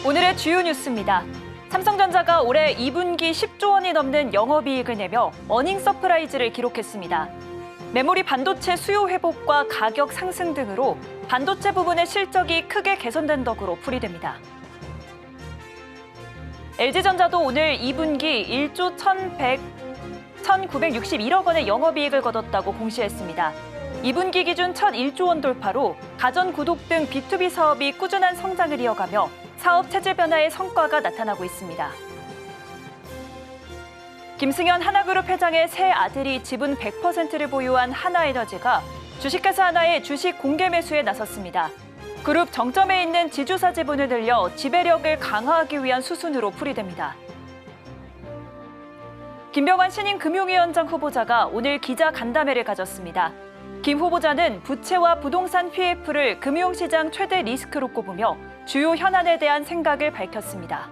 오늘의 주요 뉴스입니다. 삼성전자가 올해 2분기 10조 원이 넘는 영업이익을 내며 어닝 서프라이즈를 기록했습니다. 메모리 반도체 수요 회복과 가격 상승 등으로 반도체 부분의 실적이 크게 개선된 덕으로 풀이됩니다. LG전자도 오늘 2분기 1조 1,961억 원의 영업이익을 거뒀다고 공시했습니다. 2분기 기준 첫 1조 원 돌파로 가전 구독 등 B2B 사업이 꾸준한 성장을 이어가며 사업 체질 변화의 성과가 나타나고 있습니다. 김승현 하나그룹 회장의 새 아들이 지분 100%를 보유한 하나에너지가 주식회사 하나의 주식 공개 매수에 나섰습니다. 그룹 정점에 있는 지주사 지분을 늘려 지배력을 강화하기 위한 수순으로 풀이됩니다. 김병환 신임 금융위원장 후보자가 오늘 기자 간담회를 가졌습니다. 김 후보자는 부채와 부동산 PF를 금융시장 최대 리스크로 꼽으며 주요 현안에 대한 생각을 밝혔습니다.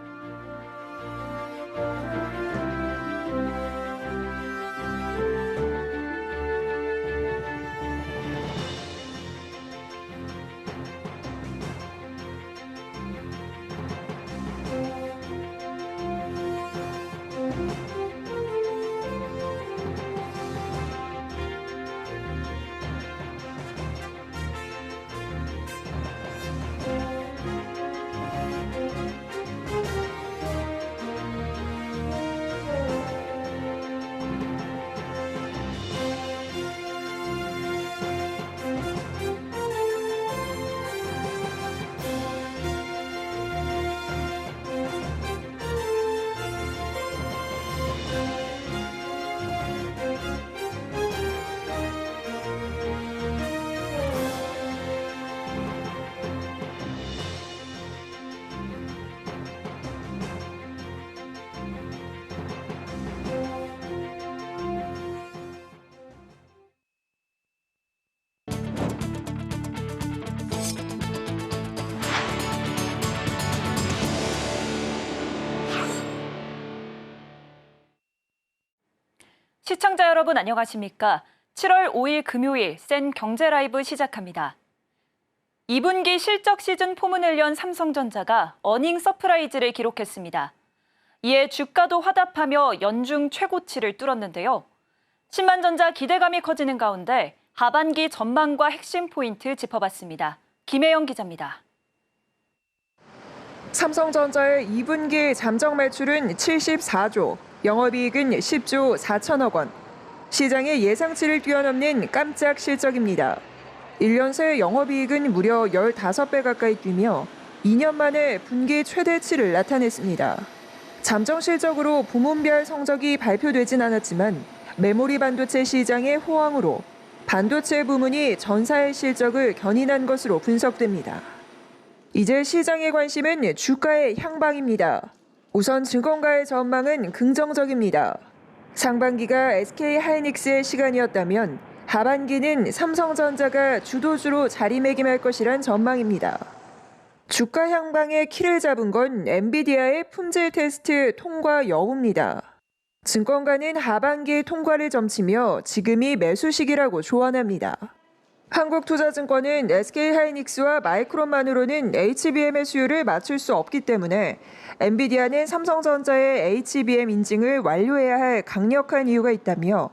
시청자 여러분 안녕하십니까? 7월 5일 금요일 센 경제 라이브 시작합니다. 2분기 실적 시즌 포문을 연 삼성전자가 어닝 서프라이즈를 기록했습니다. 이에 주가도 화답하며 연중 최고치를 뚫었는데요. 신만전자 기대감이 커지는 가운데 하반기 전망과 핵심 포인트 짚어봤습니다. 김혜영 기자입니다. 삼성전자의 2분기 잠정 매출은 74조, 영업이익은 10조 4천억 원. 시장의 예상치를 뛰어넘는 깜짝 실적입니다. 1년 새 영업이익은 무려 15배 가까이 뛰며 2년 만에 분기 최대치를 나타냈습니다. 잠정 실적으로 부문별 성적이 발표되진 않았지만 메모리 반도체 시장의 호황으로 반도체 부문이 전사의 실적을 견인한 것으로 분석됩니다. 이제 시장의 관심은 주가의 향방입니다. 우선 증권가의 전망은 긍정적입니다. 상반기가 SK하이닉스의 시간이었다면 하반기는 삼성전자가 주도주로 자리매김할 것이란 전망입니다. 주가 향방의 키를 잡은 건 엔비디아의 품질 테스트 통과 여부입니다. 증권가는 하반기 통과를 점치며 지금이 매수 시기라고 조언합니다. 한국투자증권은 SK하이닉스와 마이크론만으로는 HBM의 수요를 맞출 수 없기 때문에 엔비디아는 삼성전자의 HBM 인증을 완료해야 할 강력한 이유가 있다며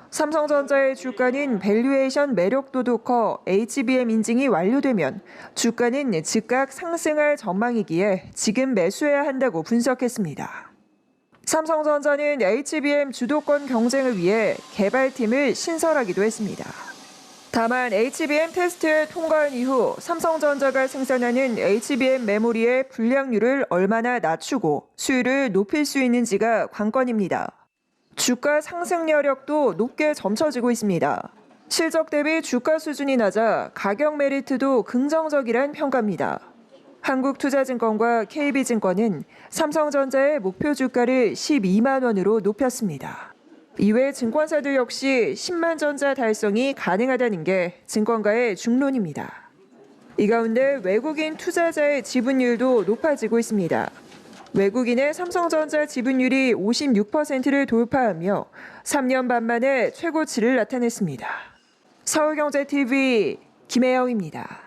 삼성전자의 주가는 밸류에이션 매력도도 커 HBM 인증이 완료되면 주가는 즉각 상승할 전망이기에 지금 매수해야 한다고 분석했습니다. 삼성전자는 HBM 주도권 경쟁을 위해 개발팀을 신설하기도 했습니다. 다만 HBM 테스트를 통과한 이후 삼성전자가 생산하는 HBM 메모리의 불량률을 얼마나 낮추고 수율을 높일 수 있는지가 관건입니다. 주가 상승 여력도 높게 점쳐지고 있습니다. 실적 대비 주가 수준이 낮아 가격 메리트도 긍정적이란 평가입니다. 한국투자증권과 KB증권은 삼성전자의 목표 주가를 12만 원으로 높였습니다. 이외 증권사들 역시 10만 전자 달성이 가능하다는 게 증권가의 중론입니다. 이 가운데 외국인 투자자의 지분율도 높아지고 있습니다. 외국인의 삼성전자 지분율이 56%를 돌파하며 3년 반 만에 최고치를 나타냈습니다. 서울경제TV 김혜영입니다.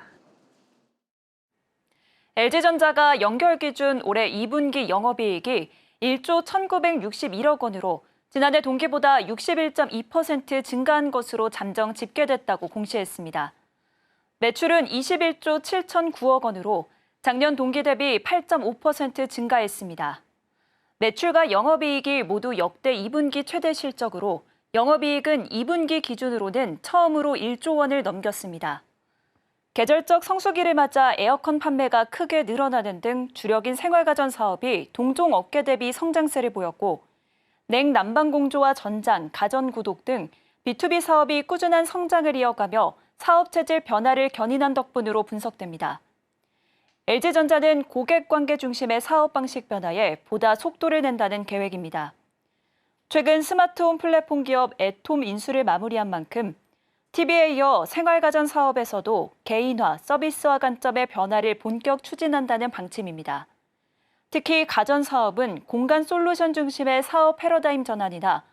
LG전자가 연결 기준 올해 2분기 영업이익이 1조 1,961억 원으로 지난해 동기보다 61.2% 증가한 것으로 잠정 집계됐다고 공시했습니다. 매출은 21조 7,009억 원으로 작년 동기 대비 8.5% 증가했습니다. 매출과 영업이익이 모두 역대 2분기 최대 실적으로 영업이익은 2분기 기준으로는 처음으로 1조 원을 넘겼습니다. 계절적 성수기를 맞아 에어컨 판매가 크게 늘어나는 등 주력인 생활가전 사업이 동종 업계 대비 성장세를 보였고 냉난방공조와 전장, 가전구독 등 B2B 사업이 꾸준한 성장을 이어가며 사업체질 변화를 견인한 덕분으로 분석됩니다. LG전자는 고객관계 중심의 사업 방식 변화에 보다 속도를 낸다는 계획입니다. 최근 스마트홈 플랫폼 기업 애톰 인수를 마무리한 만큼 TV에 이어 생활가전 사업에서도 개인화, 서비스화 관점의 변화를 본격 추진한다는 방침입니다. 특히 가전 사업은 공간 솔루션 중심의 사업 패러다임 전환이나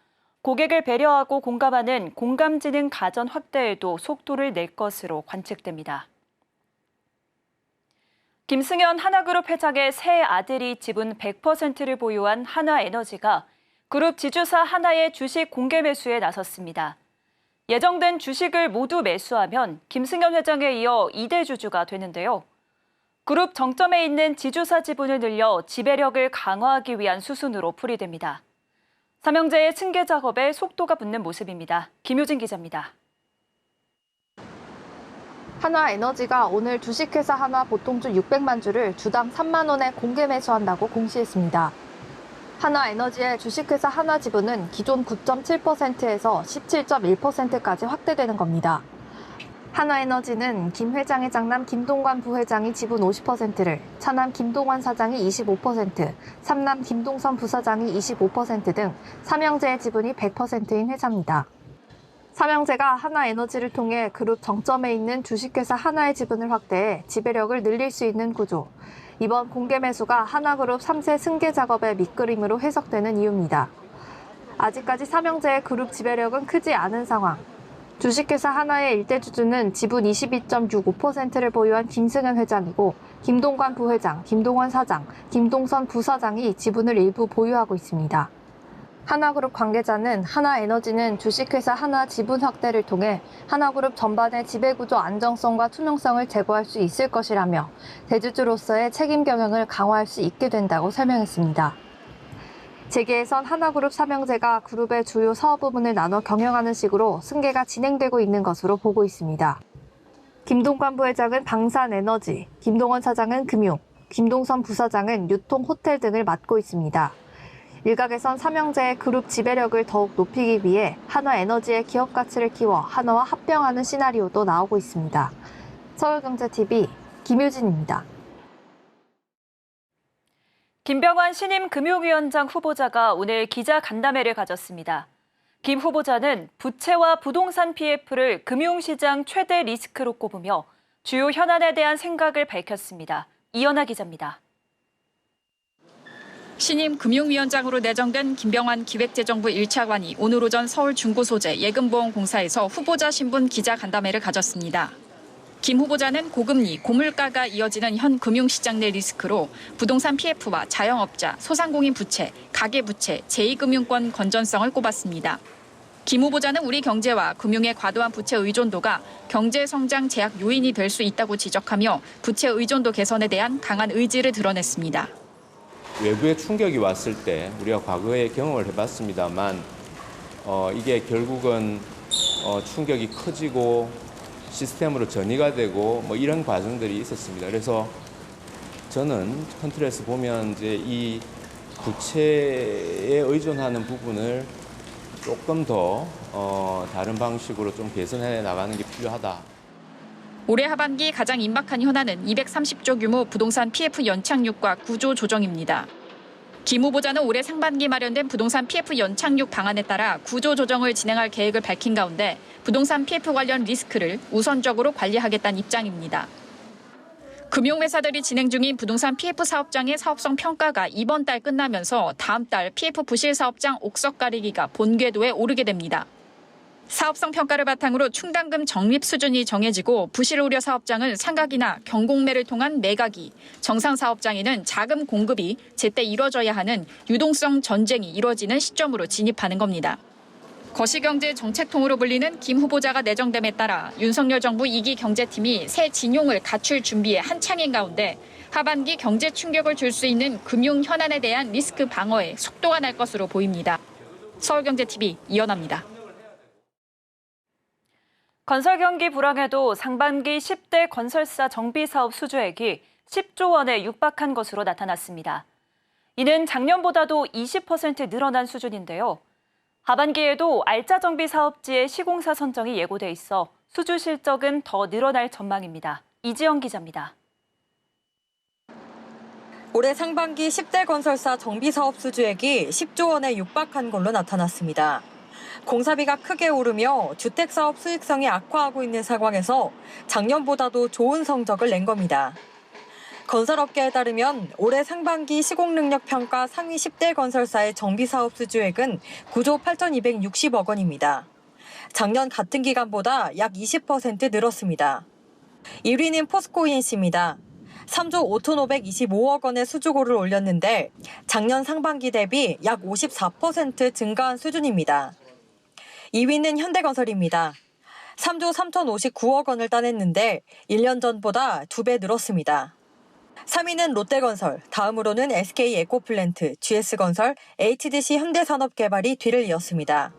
고객을 배려하고 공감하는 공감지능 가전 확대에도 속도를 낼 것으로 관측됩니다. 김승현 하나그룹 회장의 새 아들이 지분 100%를 보유한 하나에너지가 그룹 지주사 하나의 주식 공개 매수에 나섰습니다. 예정된 주식을 모두 매수하면 김승현 회장에 이어 2대 주주가 되는데요. 그룹 정점에 있는 지주사 지분을 늘려 지배력을 강화하기 위한 수순으로 풀이됩니다. 삼형제의 승계 작업에 속도가 붙는 모습입니다. 김효진 기자입니다. 하나에너지가 오늘 주식회사 하나 보통주 600만 주를 주당 3만 원에 공개 매수한다고 공시했습니다. 하나에너지의 주식회사 하나 지분은 기존 9.7%에서 17.1%까지 확대되는 겁니다. 하나에너지는 김 회장의 장남 김동관 부회장이 지분 50%를, 차남 김동완 사장이 25%, 삼남 김동선 부사장이 25% 등 삼형제의 지분이 100%인 회사입니다. 삼형제가 하나에너지를 통해 그룹 정점에 있는 주식회사 하나의 지분을 확대해 지배력을 늘릴 수 있는 구조. 이번 공개 매수가 하나그룹 3세 승계 작업의 밑그림으로 해석되는 이유입니다. 아직까지 삼형제의 그룹 지배력은 크지 않은 상황. 주식회사 하나의 일대 주주는 지분 22.65%를 보유한 김승현 회장이고 김동관 부회장, 김동완 사장, 김동선 부사장이 지분을 일부 보유하고 있습니다. 하나그룹 관계자는 하나에너지는 주식회사 하나 지분 확대를 통해 하나그룹 전반의 지배구조 안정성과 투명성을 제고할 수 있을 것이라며 대주주로서의 책임 경영을 강화할 수 있게 된다고 설명했습니다. 재계에선 하나그룹 삼형제가 그룹의 주요 사업 부문을 나눠 경영하는 식으로 승계가 진행되고 있는 것으로 보고 있습니다. 김동관 부회장은 방산에너지, 김동원 사장은 금융, 김동선 부사장은 유통, 호텔 등을 맡고 있습니다. 일각에선 삼형제의 그룹 지배력을 더욱 높이기 위해 하나에너지의 기업 가치를 키워 하나와 합병하는 시나리오도 나오고 있습니다. 서울경제TV 김효진입니다. 김병환 신임 금융위원장 후보자가 오늘 기자 간담회를 가졌습니다. 김 후보자는 부채와 부동산 PF를 금융시장 최대 리스크로 꼽으며 주요 현안에 대한 생각을 밝혔습니다. 이연아 기자입니다. 신임 금융위원장으로 내정된 김병환 기획재정부 1차관이 오늘 오전 서울 중구소재 예금보험공사에서 후보자 신분 기자 간담회를 가졌습니다. 김 후보자는 고금리, 고물가가 이어지는 현 금융시장 내 리스크로 부동산 PF와 자영업자, 소상공인 부채, 가계부채, 제2금융권 건전성을 꼽았습니다. 김 후보자는 우리 경제와 금융의 과도한 부채 의존도가 경제 성장 제약 요인이 될 수 있다고 지적하며 부채 의존도 개선에 대한 강한 의지를 드러냈습니다. 외부의 충격이 왔을 때 우리가 과거에 경험을 해봤습니다만 이게 결국은 충격이 커지고 시스템으로 전이가 되고 뭐 이런 과정들이 있었습니다. 그래서 저는 큰 틀에서 보면 이제 이 부채에 의존하는 부분을 조금 더 다른 방식으로 좀 개선해 나가는 게 필요하다. 올해 하반기 가장 임박한 현안은 230조 규모 부동산 PF 연착륙과 구조 조정입니다. 김 후보자는 올해 상반기 마련된 부동산 PF 연착륙 방안에 따라 구조 조정을 진행할 계획을 밝힌 가운데 부동산 PF 관련 리스크를 우선적으로 관리하겠다는 입장입니다. 금융회사들이 진행 중인 부동산 PF 사업장의 사업성 평가가 이번 달 끝나면서 다음 달 PF 부실 사업장 옥석 가리기가 본궤도에 오르게 됩니다. 사업성 평가를 바탕으로 충당금 적립 수준이 정해지고 부실 우려 사업장은 상각이나 경공매를 통한 매각이, 정상 사업장에는 자금 공급이 제때 이뤄져야 하는 유동성 전쟁이 이뤄지는 시점으로 진입하는 겁니다. 거시경제 정책통으로 불리는 김 후보자가 내정됨에 따라 윤석열 정부 2기 경제팀이 새 진용을 갖출 준비에 한창인 가운데 하반기 경제 충격을 줄 수 있는 금융 현안에 대한 리스크 방어에 속도가 날 것으로 보입니다. 서울경제TV 이연아입니다. 건설 경기 불황에도 상반기 10대 건설사 정비사업 수주액이 10조 원에 육박한 것으로 나타났습니다. 이는 작년보다도 20% 늘어난 수준인데요. 하반기에도 알짜 정비 사업지의 시공사 선정이 예고돼 있어 수주 실적은 더 늘어날 전망입니다. 이지영 기자입니다. 올해 상반기 10대 건설사 정비사업 수주액이 10조 원에 육박한 걸로 나타났습니다. 공사비가 크게 오르며 주택사업 수익성이 악화하고 있는 상황에서 작년보다도 좋은 성적을 낸 겁니다. 건설업계에 따르면 올해 상반기 시공능력평가 상위 10대 건설사의 정비사업 수주액은 9조 8,260억 원입니다. 작년 같은 기간보다 약 20% 늘었습니다. 1위는 포스코인씨입니다. 3조 5,525억 원의 수주고를 올렸는데 작년 상반기 대비 약 54% 증가한 수준입니다. 2위는 현대건설입니다. 3조 3,059억 원을 따냈는데 1년 전보다 2배 늘었습니다. 3위는 롯데건설, 다음으로는 SK에코플랜트, GS건설, HDC 현대산업개발이 뒤를 이었습니다.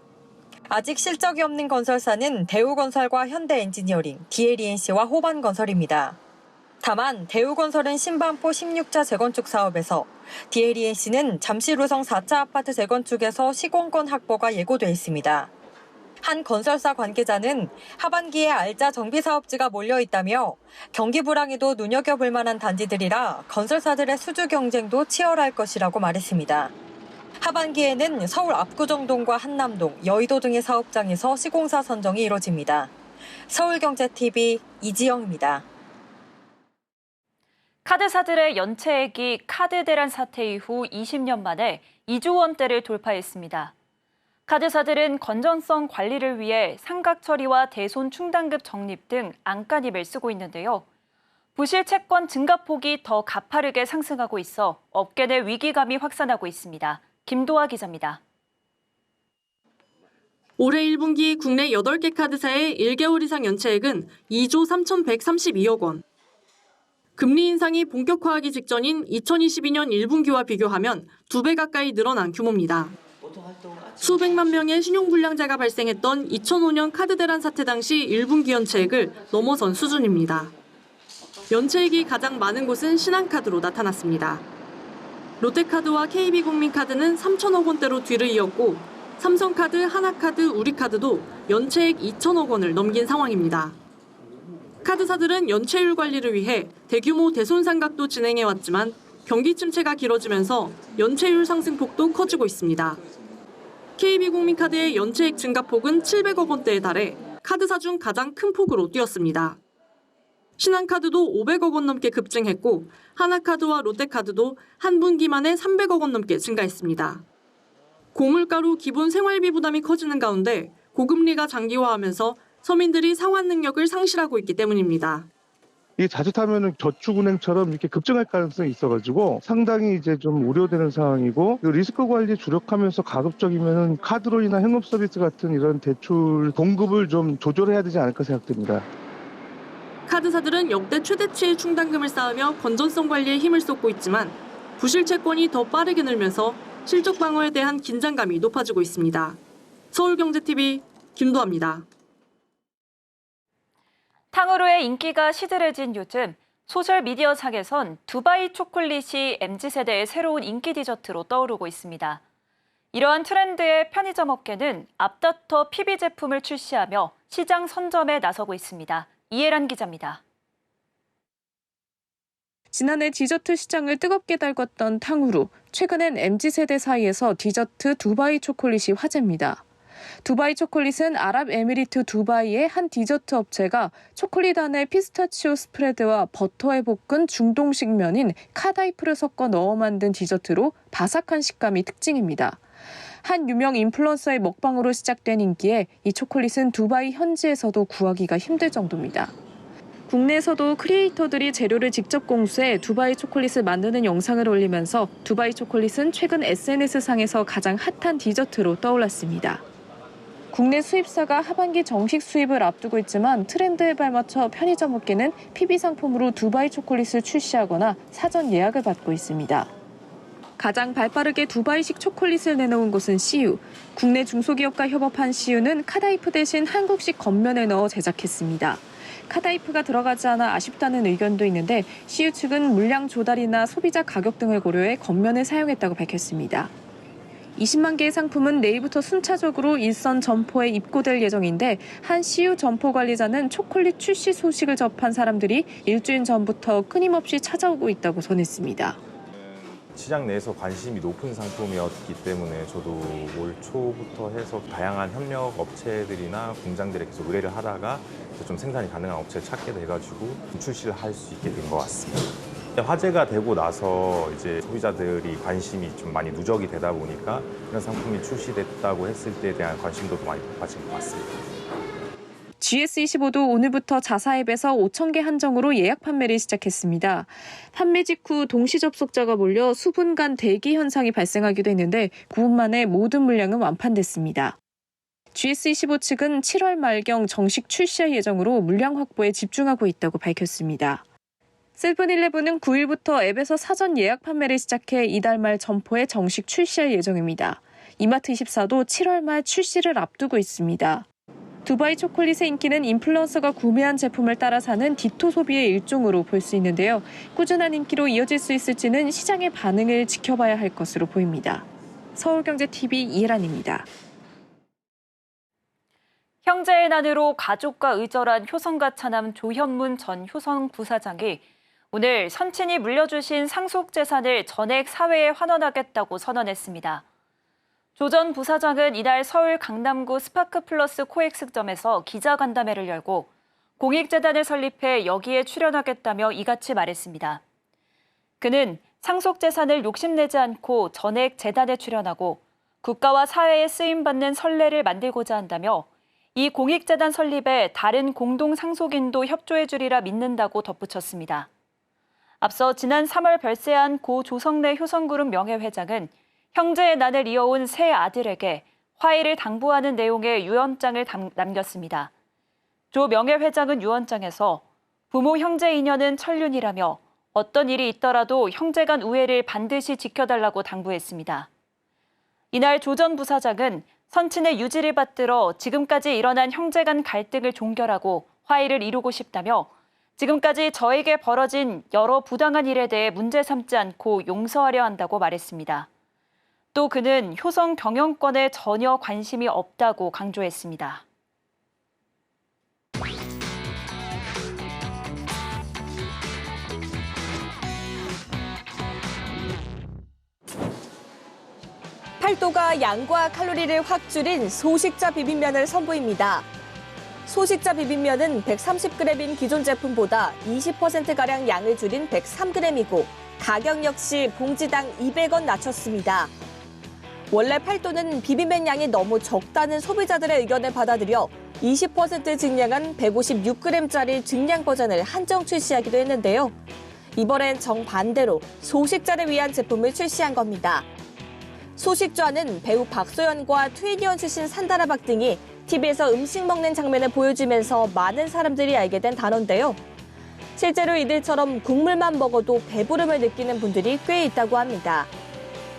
아직 실적이 없는 건설사는 대우건설과 현대엔지니어링, DLENC와 호반건설입니다. 다만 대우건설은 신반포 16자 재건축 사업에서, DLENC는 잠실우성 4차 아파트 재건축에서 시공권 확보가 예고돼 있습니다. 한 건설사 관계자는 하반기에 알짜 정비사업지가 몰려있다며 경기 불황에도 눈여겨볼 만한 단지들이라 건설사들의 수주 경쟁도 치열할 것이라고 말했습니다. 하반기에는 서울 압구정동과 한남동, 여의도 등의 사업장에서 시공사 선정이 이뤄집니다. 서울경제TV 이지영입니다. 카드사들의 연체액이 카드 대란 사태 이후 20년 만에 2조 원대를 돌파했습니다. 카드사들은 건전성 관리를 위해 상각 처리와 대손 충당금 적립 등 안간힘을 쓰고 있는데요. 부실 채권 증가폭이 더 가파르게 상승하고 있어 업계 내 위기감이 확산하고 있습니다. 김도하 기자입니다. 올해 1분기 국내 8개 카드사의 1개월 이상 연체액은 2조 3,132억 원. 금리 인상이 본격화하기 직전인 2022년 1분기와 비교하면 2배 가까이 늘어난 규모입니다. 수백만 명의 신용불량자가 발생했던 2005년 카드 대란 사태 당시 1분기 연체액을 넘어선 수준입니다. 연체액이 가장 많은 곳은 신한카드로 나타났습니다. 롯데카드와 KB국민카드는 3천억 원대로 뒤를 이었고 삼성카드, 하나카드, 우리카드도 연체액 2천억 원을 넘긴 상황입니다. 카드사들은 연체율 관리를 위해 대규모 대손상각도 진행해왔지만 경기 침체가 길어지면서 연체율 상승폭도 커지고 있습니다. KB국민카드의 연체액 증가폭은 700억 원대에 달해 카드사 중 가장 큰 폭으로 뛰었습니다. 신한카드도 500억 원 넘게 급증했고 하나카드와 롯데카드도 한 분기 만에 300억 원 넘게 증가했습니다. 고물가로 기본 생활비 부담이 커지는 가운데 고금리가 장기화하면서 서민들이 상환 능력을 상실하고 있기 때문입니다. 이게 자칫하면은 저축은행처럼 이렇게 급증할 가능성이 있어가지고 상당히 이제 좀 우려되는 상황이고 리스크 관리에 주력하면서 가급적이면은 카드론이나 현금 서비스 같은 이런 대출 공급을 좀 조절해야 되지 않을까 생각됩니다. 카드사들은 역대 최대치의 충당금을 쌓으며 건전성 관리에 힘을 쏟고 있지만 부실 채권이 더 빠르게 늘면서 실적 방어에 대한 긴장감이 높아지고 있습니다. 서울경제TV 김도하입니다. 탕후루의 인기가 시들해진 요즘 소셜미디어상에선 두바이 초콜릿이 MZ세대의 새로운 인기 디저트로 떠오르고 있습니다. 이러한 트렌드에 편의점 업계는 앞다퉈 PB 제품을 출시하며 시장 선점에 나서고 있습니다. 이혜란 기자입니다. 지난해 디저트 시장을 뜨겁게 달궜던 탕후루. 최근엔 MZ세대 사이에서 디저트 두바이 초콜릿이 화제입니다. 두바이 초콜릿은 아랍에미리트 두바이의 한 디저트 업체가 초콜릿 안에 피스타치오 스프레드와 버터에 볶은 중동식 면인 카다이프를 섞어 넣어 만든 디저트로 바삭한 식감이 특징입니다. 한 유명 인플루언서의 먹방으로 시작된 인기에 이 초콜릿은 두바이 현지에서도 구하기가 힘들 정도입니다. 국내에서도 크리에이터들이 재료를 직접 공수해 두바이 초콜릿을 만드는 영상을 올리면서 두바이 초콜릿은 최근 SNS상에서 가장 핫한 디저트로 떠올랐습니다. 국내 수입사가 하반기 정식 수입을 앞두고 있지만 트렌드에 발맞춰 편의점업계는 PB 상품으로 두바이 초콜릿을 출시하거나 사전 예약을 받고 있습니다. 가장 발빠르게 두바이식 초콜릿을 내놓은 곳은 CU. 국내 중소기업과 협업한 CU는 카다이프 대신 한국식 겉면을 넣어 제작했습니다. 카다이프가 들어가지 않아 아쉽다는 의견도 있는데 CU 측은 물량 조달이나 소비자 가격 등을 고려해 겉면을 사용했다고 밝혔습니다. 20만 개의 상품은 내일부터 순차적으로 일선 점포에 입고될 예정인데 한 CU 점포 관리자는 초콜릿 출시 소식을 접한 사람들이 일주일 전부터 끊임없이 찾아오고 있다고 전했습니다. 시장 내에서 관심이 높은 상품이었기 때문에 저도 올 초부터 해서 다양한 협력 업체들이나 공장들에 계속 의뢰를 하다가 좀 생산이 가능한 업체를 찾게 돼가지고 출시를 할 수 있게 된 것 같습니다. 화제가 되고 나서 이제 소비자들이 관심이 좀 많이 누적이 되다 보니까 이런 상품이 출시됐다고 했을 때에 대한 관심도도 많이 높아진 것 같습니다. GS25도 오늘부터 자사앱에서 5,000개 한정으로 예약 판매를 시작했습니다. 판매 직후 동시 접속자가 몰려 수분간 대기 현상이 발생하기도 했는데 9분 만에 모든 물량은 완판됐습니다. GS25 측은 7월 말경 정식 출시할 예정으로 물량 확보에 집중하고 있다고 밝혔습니다. 세븐일레븐은 9일부터 앱에서 사전 예약 판매를 시작해 이달 말 점포에 정식 출시할 예정입니다. 이마트24도 7월 말 출시를 앞두고 있습니다. 두바이 초콜릿의 인기는 인플루언서가 구매한 제품을 따라 사는 디토 소비의 일종으로 볼 수 있는데요. 꾸준한 인기로 이어질 수 있을지는 시장의 반응을 지켜봐야 할 것으로 보입니다. 서울경제TV 이혜란입니다. 형제의 난으로 가족과 의절한 효성가 차남 조현문 전 효성부사장이 오늘 선친이 물려주신 상속재산을 전액 사회에 환원하겠다고 선언했습니다. 조 전 부사장은 이날 서울 강남구 스파크플러스 코엑스점에서 기자간담회를 열고 공익재단을 설립해 여기에 출연하겠다며 이같이 말했습니다. 그는 상속재산을 욕심내지 않고 전액 재단에 출연하고 국가와 사회에 쓰임받는 선례를 만들고자 한다며 이 공익재단 설립에 다른 공동상속인도 협조해 주리라 믿는다고 덧붙였습니다. 앞서 지난 3월 별세한 고 조성래 효성그룹 명예회장은 형제의 난을 이어온 세 아들에게 화해를 당부하는 내용의 유언장을 남겼습니다. 조 명예회장은 유언장에서 부모 형제 인연은 천륜이라며 어떤 일이 있더라도 형제 간 우애를 반드시 지켜달라고 당부했습니다. 이날 조 전 부사장은 선친의 유지를 받들어 지금까지 일어난 형제 간 갈등을 종결하고 화해를 이루고 싶다며 지금까지 저에게 벌어진 여러 부당한 일에 대해 문제 삼지 않고 용서하려 한다고 말했습니다. 또 그는 효성 경영권에 전혀 관심이 없다고 강조했습니다. 팔도가 양과 칼로리를 확 줄인 소식자 비빔면을 선보입니다. 소식자 비빔면은 130g인 기존 제품보다 20%가량 양을 줄인 103g이고 가격 역시 봉지당 200원 낮췄습니다. 원래 팔도는 비빔면 양이 너무 적다는 소비자들의 의견을 받아들여 20% 증량한 156g짜리 증량 버전을 한정 출시하기도 했는데요. 이번엔 정반대로 소식자를 위한 제품을 출시한 겁니다. 소식좌는 배우 박소연과 트윈니언 출신 산다라박 등이 TV에서 음식 먹는 장면을 보여주면서 많은 사람들이 알게 된 단어인데요. 실제로 이들처럼 국물만 먹어도 배부름을 느끼는 분들이 꽤 있다고 합니다.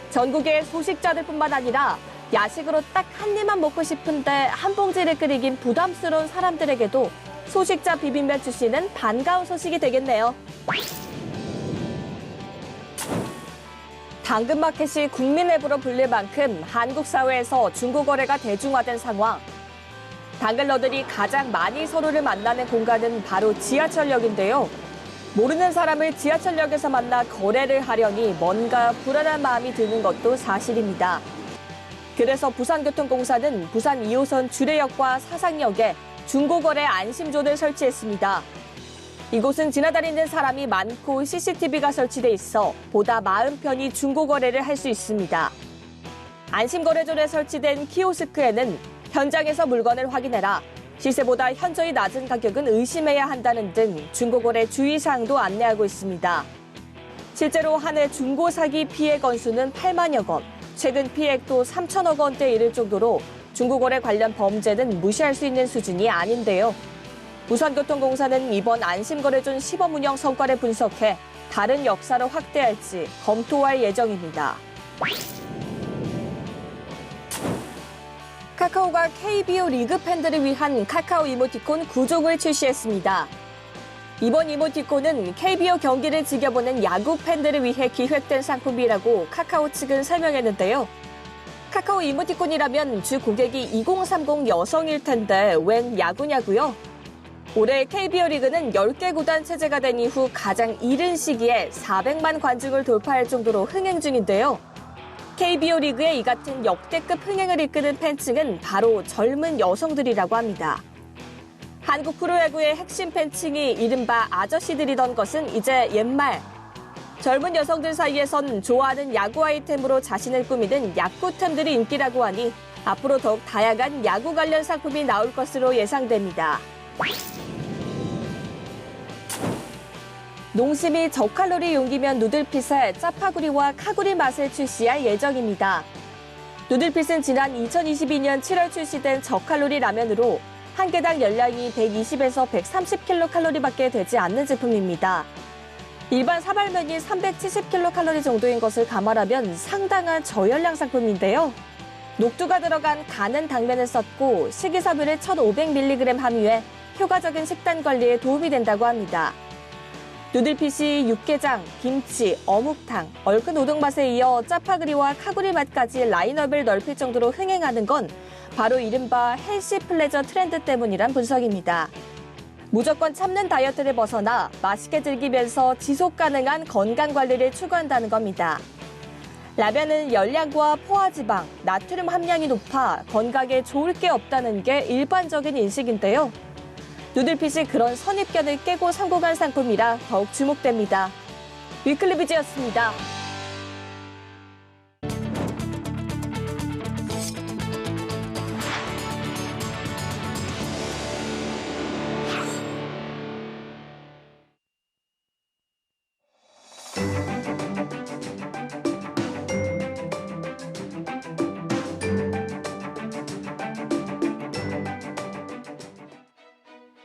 전국의 소식자들뿐만 아니라 야식으로 딱 한 입만 먹고 싶은데 한 봉지를 끓이긴 부담스러운 사람들에게도 소식자 비빔면 출시는 반가운 소식이 되겠네요. 당근마켓이 국민 앱으로 불릴 만큼 한국 사회에서 중고거래가 대중화된 상황. 당근러들이 가장 많이 서로를 만나는 공간은 바로 지하철역인데요. 모르는 사람을 지하철역에서 만나 거래를 하려니 뭔가 불안한 마음이 드는 것도 사실입니다. 그래서 부산교통공사는 부산 2호선 주례역과 사상역에 중고거래 안심존을 설치했습니다. 이곳은 지나다니는 사람이 많고 CCTV가 설치돼 있어 보다 마음 편히 중고거래를 할 수 있습니다. 안심거래존에 설치된 키오스크에는 현장에서 물건을 확인해라, 시세보다 현저히 낮은 가격은 의심해야 한다는 등 중고거래 주의사항도 안내하고 있습니다. 실제로 한 해 중고 사기 피해 건수는 8만여 건, 최근 피해액도 3천억 원대에 이를 정도로 중고거래 관련 범죄는 무시할 수 있는 수준이 아닌데요. 우선교통공사는 이번 안심거래존 시범 운영 성과를 분석해 다른 역사로 확대할지 검토할 예정입니다. 카카오가 KBO 리그 팬들을 위한 카카오 이모티콘 9종을 출시했습니다. 이번 이모티콘은 KBO 경기를 즐겨보는 야구 팬들을 위해 기획된 상품이라고 카카오 측은 설명했는데요. 카카오 이모티콘이라면 주 고객이 2030 여성일 텐데 웬 야구냐고요? 올해 KBO 리그는 10개 구단 체제가 된 이후 가장 이른 시기에 400만 관중을 돌파할 정도로 흥행 중인데요. KBO 리그의 이 같은 역대급 흥행을 이끄는 팬층은 바로 젊은 여성들이라고 합니다. 한국 프로야구의 핵심 팬층이 이른바 아저씨들이던 것은 이제 옛말. 젊은 여성들 사이에선 좋아하는 야구 아이템으로 자신을 꾸미는 야구템들이 인기라고 하니 앞으로 더욱 다양한 야구 관련 상품이 나올 것으로 예상됩니다. 농심이 저칼로리 용기면 누들핏에 짜파구리와 카구리 맛을 출시할 예정입니다. 누들핏은 지난 2022년 7월 출시된 저칼로리 라면으로 한 개당 열량이 120에서 130kcal밖에 되지 않는 제품입니다. 일반 사발면이 370kcal 정도인 것을 감안하면 상당한 저열량 상품인데요. 녹두가 들어간 가는 당면을 썼고 식이섬유를 1,500mg 함유해 효과적인 식단 관리에 도움이 된다고 합니다. 누들핏이 육개장, 김치, 어묵탕, 얼큰 우동 맛에 이어 짜파구리와 카구리 맛까지 라인업을 넓힐 정도로 흥행하는 건 바로 이른바 헬시 플레저 트렌드 때문이란 분석입니다. 무조건 참는 다이어트를 벗어나 맛있게 즐기면서 지속 가능한 건강 관리를 추구한다는 겁니다. 라면은 열량과 포화지방, 나트륨 함량이 높아 건강에 좋을 게 없다는 게 일반적인 인식인데요. 누들핏이 그런 선입견을 깨고 성공한 상품이라 더욱 주목됩니다. 위클리비즈였습니다.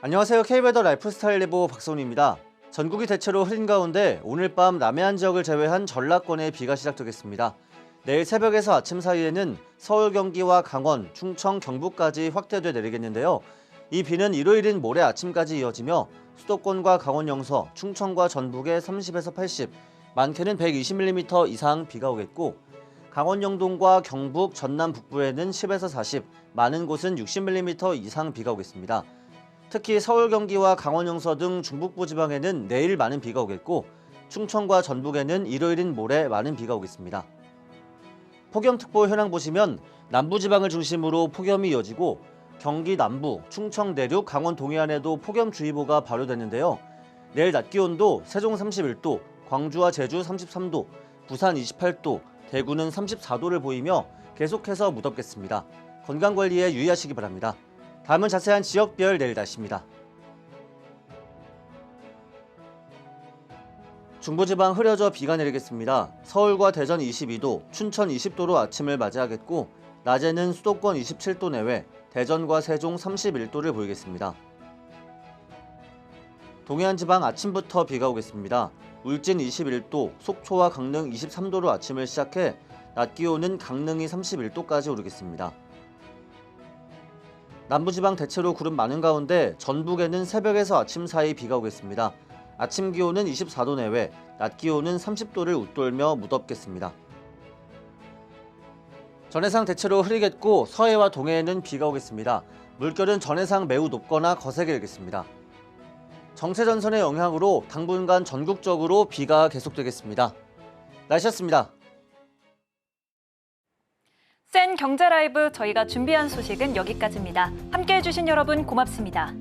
안녕하세요. K웨더 라이프스타일 예보 박선우입니다. 전국이 대체로 흐린 가운데 오늘 밤 남해안 지역을 제외한 전라권에 비가 시작되겠습니다. 내일 새벽에서 아침 사이에는 서울, 경기와 강원, 충청, 경북까지 확대돼 내리겠는데요. 이 비는 일요일인 모레 아침까지 이어지며 수도권과 강원 영서, 충청과 전북에 30에서 80, 많게는 120mm 이상 비가 오겠고 강원 영동과 경북, 전남 북부에는 10에서 40, 많은 곳은 60mm 이상 비가 오겠습니다. 특히 서울, 경기와 강원 영서 등 중북부 지방에는 내일 많은 비가 오겠고 충청과 전북에는 일요일인 모레 많은 비가 오겠습니다. 폭염특보 현황 보시면 남부지방을 중심으로 폭염이 이어지고 경기 남부, 충청 내륙, 강원 동해안에도 폭염주의보가 발효됐는데요. 내일 낮 기온도 세종 31도, 광주와 제주 33도, 부산 28도, 대구는 34도를 보이며 계속해서 무덥겠습니다. 건강관리에 유의하시기 바랍니다. 다음은 자세한 지역별 내일 날씨입니다. 중부지방 흐려져 비가 내리겠습니다. 서울과 대전 22도, 춘천 20도로 아침을 맞이하겠고 낮에는 수도권 27도 내외, 대전과 세종 31도를 보이겠습니다. 동해안 지방 아침부터 비가 오겠습니다. 울진 21도, 속초와 강릉 23도로 아침을 시작해 낮 기온은 강릉이 31도까지 오르겠습니다. 남부지방 대체로 구름 많은 가운데 전북에는 새벽에서 아침 사이 비가 오겠습니다. 아침 기온은 24도 내외, 낮 기온은 30도를 웃돌며 무덥겠습니다. 전해상 대체로 흐리겠고 서해와 동해에는 비가 오겠습니다. 물결은 전해상 매우 높거나 거세게 일겠습니다. 정체전선의 영향으로 당분간 전국적으로 비가 계속되겠습니다. 날씨였습니다. 센 경제 라이브 저희가 준비한 소식은 여기까지입니다. 함께해 주신 여러분 고맙습니다.